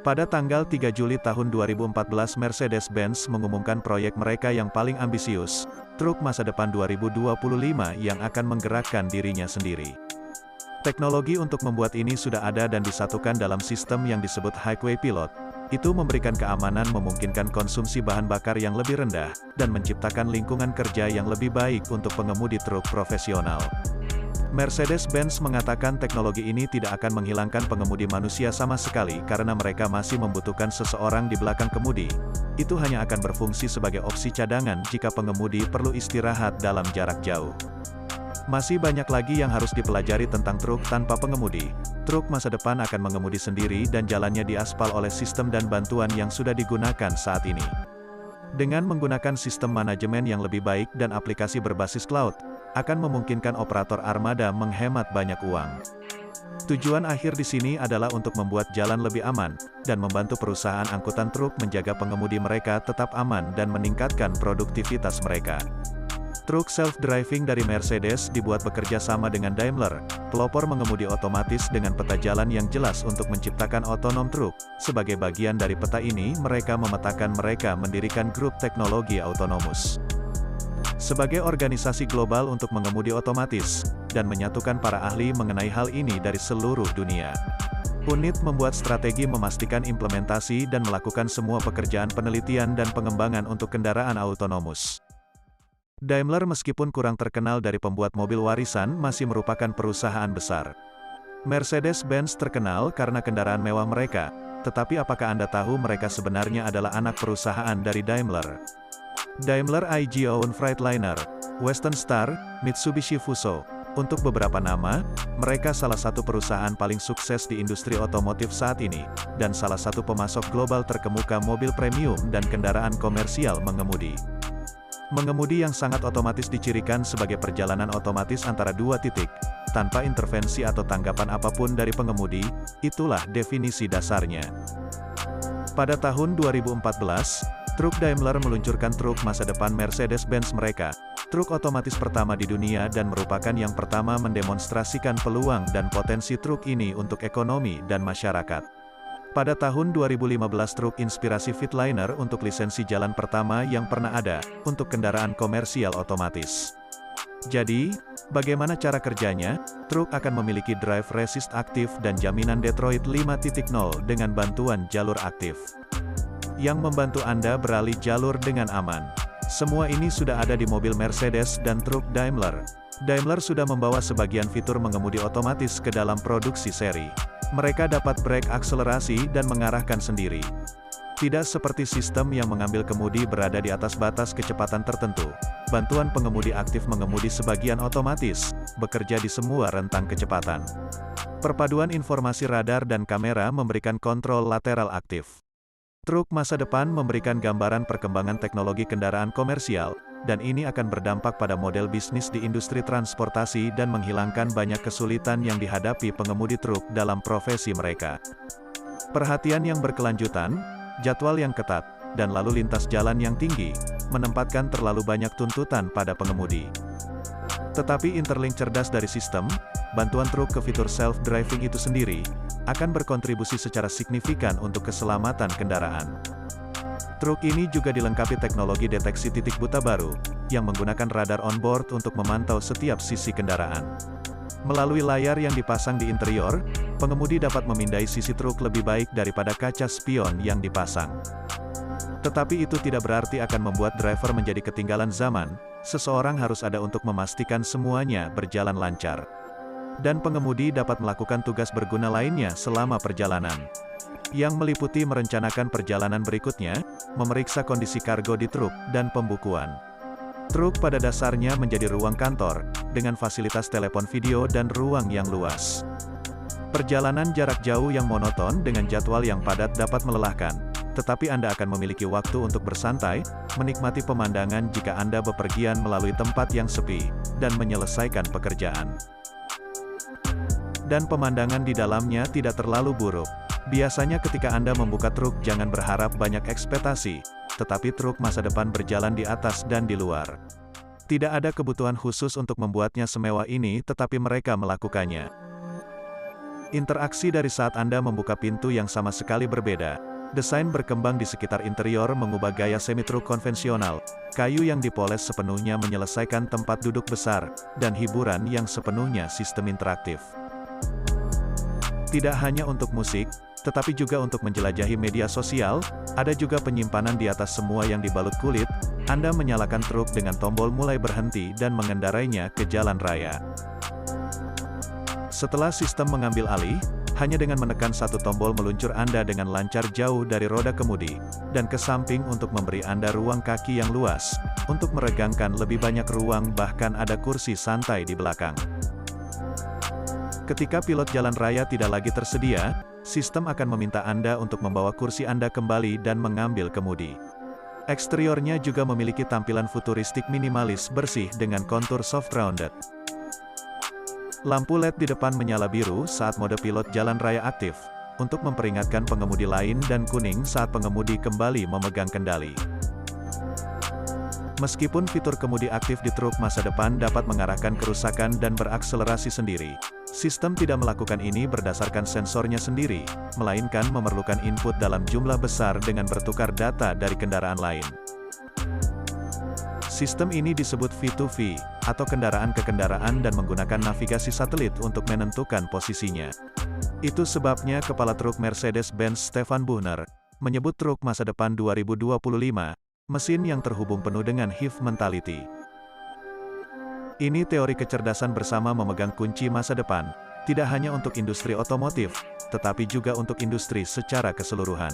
Pada tanggal 3 Juli tahun 2014 Mercedes-Benz mengumumkan proyek mereka yang paling ambisius, truk masa depan 2025 yang akan menggerakkan dirinya sendiri. Teknologi untuk membuat ini sudah ada dan disatukan dalam sistem yang disebut Highway Pilot. Itu memberikan keamanan, memungkinkan konsumsi bahan bakar yang lebih rendah, dan menciptakan lingkungan kerja yang lebih baik untuk pengemudi truk profesional. Mercedes-Benz mengatakan teknologi ini tidak akan menghilangkan pengemudi manusia sama sekali karena mereka masih membutuhkan seseorang di belakang kemudi. Itu hanya akan berfungsi sebagai opsi cadangan jika pengemudi perlu istirahat dalam jarak jauh. Masih banyak lagi yang harus dipelajari tentang truk tanpa pengemudi. Truk masa depan akan mengemudi sendiri dan jalannya diaspal oleh sistem dan bantuan yang sudah digunakan saat ini. Dengan menggunakan sistem manajemen yang lebih baik dan aplikasi berbasis cloud, akan memungkinkan operator armada menghemat banyak uang. Tujuan akhir di sini adalah untuk membuat jalan lebih aman, dan membantu perusahaan angkutan truk menjaga pengemudi mereka tetap aman dan meningkatkan produktivitas mereka. Truk self-driving dari Mercedes dibuat bekerja sama dengan Daimler, pelopor mengemudi otomatis dengan peta jalan yang jelas untuk menciptakan otonom truk. Sebagai bagian dari peta ini, mereka memetakan mereka mendirikan grup teknologi autonomous. Sebagai organisasi global untuk mengemudi otomatis, dan menyatukan para ahli mengenai hal ini dari seluruh dunia. Unit membuat strategi memastikan implementasi dan melakukan semua pekerjaan penelitian dan pengembangan untuk kendaraan autonomous. Daimler meskipun kurang terkenal dari pembuat mobil warisan masih merupakan perusahaan besar. Mercedes-Benz terkenal karena kendaraan mewah mereka, tetapi apakah Anda tahu mereka sebenarnya adalah anak perusahaan dari Daimler? Daimler IG own Freightliner, Western Star, Mitsubishi Fuso. Untuk beberapa nama, mereka salah satu perusahaan paling sukses di industri otomotif saat ini, dan salah satu pemasok global terkemuka mobil premium dan kendaraan komersial mengemudi. Mengemudi yang sangat otomatis dicirikan sebagai perjalanan otomatis antara dua titik, tanpa intervensi atau tanggapan apapun dari pengemudi, itulah definisi dasarnya. Pada tahun 2014, truk Daimler meluncurkan truk masa depan Mercedes-Benz mereka, truk otomatis pertama di dunia dan merupakan yang pertama mendemonstrasikan peluang dan potensi truk ini untuk ekonomi dan masyarakat. Pada tahun 2015 truk inspirasi Freightliner untuk lisensi jalan pertama yang pernah ada, untuk kendaraan komersial otomatis. Jadi, bagaimana cara kerjanya? Truk akan memiliki drive resist aktif dan jaminan Detroit 5.0 dengan bantuan jalur aktif, yang membantu Anda beralih jalur dengan aman. Semua ini sudah ada di mobil Mercedes dan truk Daimler. Daimler sudah membawa sebagian fitur mengemudi otomatis ke dalam produksi seri. Mereka dapat brake akselerasi dan mengarahkan sendiri. Tidak seperti sistem yang mengambil kemudi berada di atas batas kecepatan tertentu. Bantuan pengemudi aktif mengemudi sebagian otomatis, bekerja di semua rentang kecepatan. Perpaduan informasi radar dan kamera memberikan kontrol lateral aktif. Truk masa depan memberikan gambaran perkembangan teknologi kendaraan komersial, dan ini akan berdampak pada model bisnis di industri transportasi dan menghilangkan banyak kesulitan yang dihadapi pengemudi truk dalam profesi mereka. Perhatian yang berkelanjutan, jadwal yang ketat, dan lalu lintas jalan yang tinggi, menempatkan terlalu banyak tuntutan pada pengemudi. Tetapi interlink cerdas dari sistem, bantuan truk ke fitur self-driving itu sendiri, akan berkontribusi secara signifikan untuk keselamatan kendaraan. Truk ini juga dilengkapi teknologi deteksi titik buta baru, yang menggunakan radar on-board untuk memantau setiap sisi kendaraan. Melalui layar yang dipasang di interior, pengemudi dapat memindai sisi truk lebih baik daripada kaca spion yang dipasang. Tetapi itu tidak berarti akan membuat driver menjadi ketinggalan zaman, seseorang harus ada untuk memastikan semuanya berjalan lancar. Dan pengemudi dapat melakukan tugas berguna lainnya selama perjalanan, yang meliputi merencanakan perjalanan berikutnya, memeriksa kondisi kargo di truk, dan pembukuan. Truk pada dasarnya menjadi ruang kantor, dengan fasilitas telepon video dan ruang yang luas. Perjalanan jarak jauh yang monoton dengan jadwal yang padat dapat melelahkan, tetapi Anda akan memiliki waktu untuk bersantai, menikmati pemandangan jika Anda bepergian melalui tempat yang sepi, dan menyelesaikan pekerjaan. Dan pemandangan di dalamnya tidak terlalu buruk. Biasanya ketika Anda membuka truk jangan berharap banyak ekspektasi, tetapi truk masa depan berjalan di atas dan di luar. Tidak ada kebutuhan khusus untuk membuatnya semewah ini tetapi mereka melakukannya. Interaksi dari saat Anda membuka pintu yang sama sekali berbeda. Desain berkembang di sekitar interior mengubah gaya semi-truk konvensional, kayu yang dipoles sepenuhnya menyelesaikan tempat duduk besar, dan hiburan yang sepenuhnya sistem interaktif. Tidak hanya untuk musik, tetapi juga untuk menjelajahi media sosial, ada juga penyimpanan di atas semua yang dibalut kulit. Anda menyalakan truk dengan tombol mulai berhenti dan mengendarainya ke jalan raya. Setelah sistem mengambil alih, hanya dengan menekan satu tombol meluncur Anda dengan lancar jauh dari roda kemudi, dan ke samping untuk memberi Anda ruang kaki yang luas, untuk meregangkan lebih banyak ruang bahkan ada kursi santai di belakang. Ketika pilot jalan raya tidak lagi tersedia, sistem akan meminta Anda untuk membawa kursi Anda kembali dan mengambil kemudi. Eksteriornya juga memiliki tampilan futuristik minimalis bersih dengan kontur soft rounded. Lampu LED di depan menyala biru saat mode pilot jalan raya aktif, untuk memperingatkan pengemudi lain dan kuning saat pengemudi kembali memegang kendali. Meskipun fitur kemudi aktif di truk masa depan dapat mengarahkan kerusakan dan berakselerasi sendiri, sistem tidak melakukan ini berdasarkan sensornya sendiri, melainkan memerlukan input dalam jumlah besar dengan bertukar data dari kendaraan lain. Sistem ini disebut V2V, atau kendaraan ke kendaraan dan menggunakan navigasi satelit untuk menentukan posisinya. Itu sebabnya kepala truk Mercedes-Benz Stefan Buchner menyebut truk masa depan 2025, mesin yang terhubung penuh dengan HEV mentality. Ini teori kecerdasan bersama memegang kunci masa depan, tidak hanya untuk industri otomotif, tetapi juga untuk industri secara keseluruhan.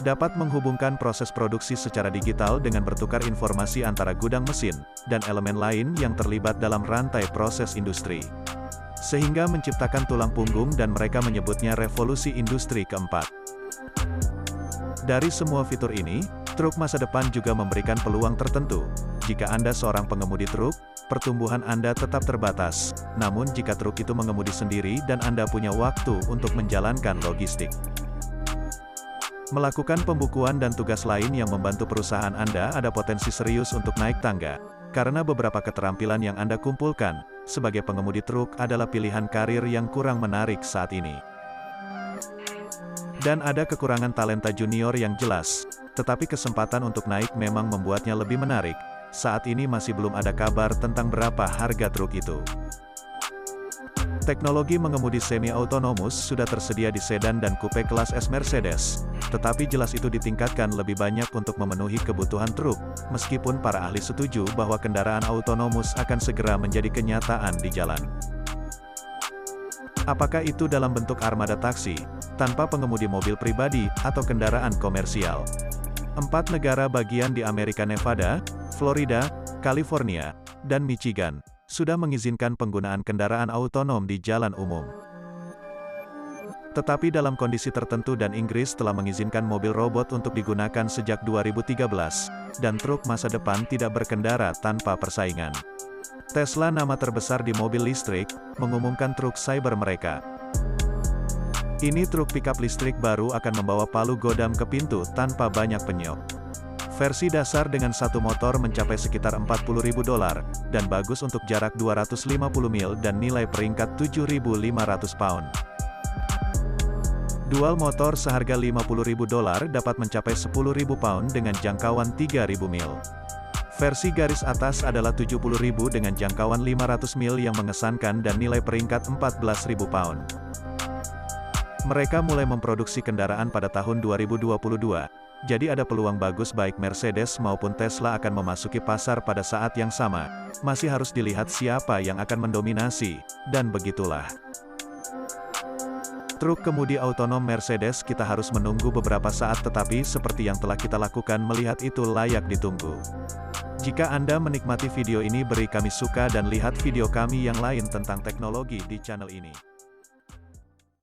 Dapat menghubungkan proses produksi secara digital dengan bertukar informasi antara gudang mesin, dan elemen lain yang terlibat dalam rantai proses industri. Sehingga menciptakan tulang punggung dan mereka menyebutnya revolusi industri keempat. Dari semua fitur ini, truk masa depan juga memberikan peluang tertentu. Jika Anda seorang pengemudi truk, pertumbuhan Anda tetap terbatas. Namun jika truk itu mengemudi sendiri dan Anda punya waktu untuk menjalankan logistik, melakukan pembukuan dan tugas lain yang membantu perusahaan Anda, ada potensi serius untuk naik tangga, karena beberapa keterampilan yang Anda kumpulkan sebagai pengemudi truk adalah pilihan karir yang kurang menarik saat ini. Dan ada kekurangan talenta junior yang jelas, tetapi kesempatan untuk naik memang membuatnya lebih menarik. Saat ini masih belum ada kabar tentang berapa harga truk itu. Teknologi mengemudi semi-autonomous sudah tersedia di sedan dan coupe kelas S Mercedes, tetapi jelas itu ditingkatkan lebih banyak untuk memenuhi kebutuhan truk, meskipun para ahli setuju bahwa kendaraan autonomous akan segera menjadi kenyataan di jalan. Apakah itu dalam bentuk armada taksi, tanpa pengemudi mobil pribadi, atau kendaraan komersial? 4 negara bagian di Amerika Nevada, Florida, California, dan Michigan sudah mengizinkan penggunaan kendaraan otonom di jalan umum. Tetapi dalam kondisi tertentu dan Inggris telah mengizinkan mobil robot untuk digunakan sejak 2013, dan truk masa depan tidak berkendara tanpa persaingan. Tesla, nama terbesar di mobil listrik, mengumumkan truk cyber mereka. Ini truk pickup listrik baru akan membawa palu godam ke pintu tanpa banyak penyok. Versi dasar dengan satu motor mencapai sekitar $40.000, dan bagus untuk jarak 250 mil dan nilai peringkat 7.500 pound. Dual motor seharga $50.000 dapat mencapai 10.000 pound dengan jangkauan 3.000 mil. Versi garis atas adalah 70.000 dengan jangkauan 500 mil yang mengesankan dan nilai peringkat 14.000 pound. Mereka mulai memproduksi kendaraan pada tahun 2022. Jadi ada peluang bagus baik Mercedes maupun Tesla akan memasuki pasar pada saat yang sama. Masih harus dilihat siapa yang akan mendominasi, dan begitulah. Truk kemudi otonom Mercedes kita harus menunggu beberapa saat, tetapi seperti yang telah kita lakukan melihat itu layak ditunggu. Jika Anda menikmati video ini, beri kami suka dan lihat video kami yang lain tentang teknologi di channel ini.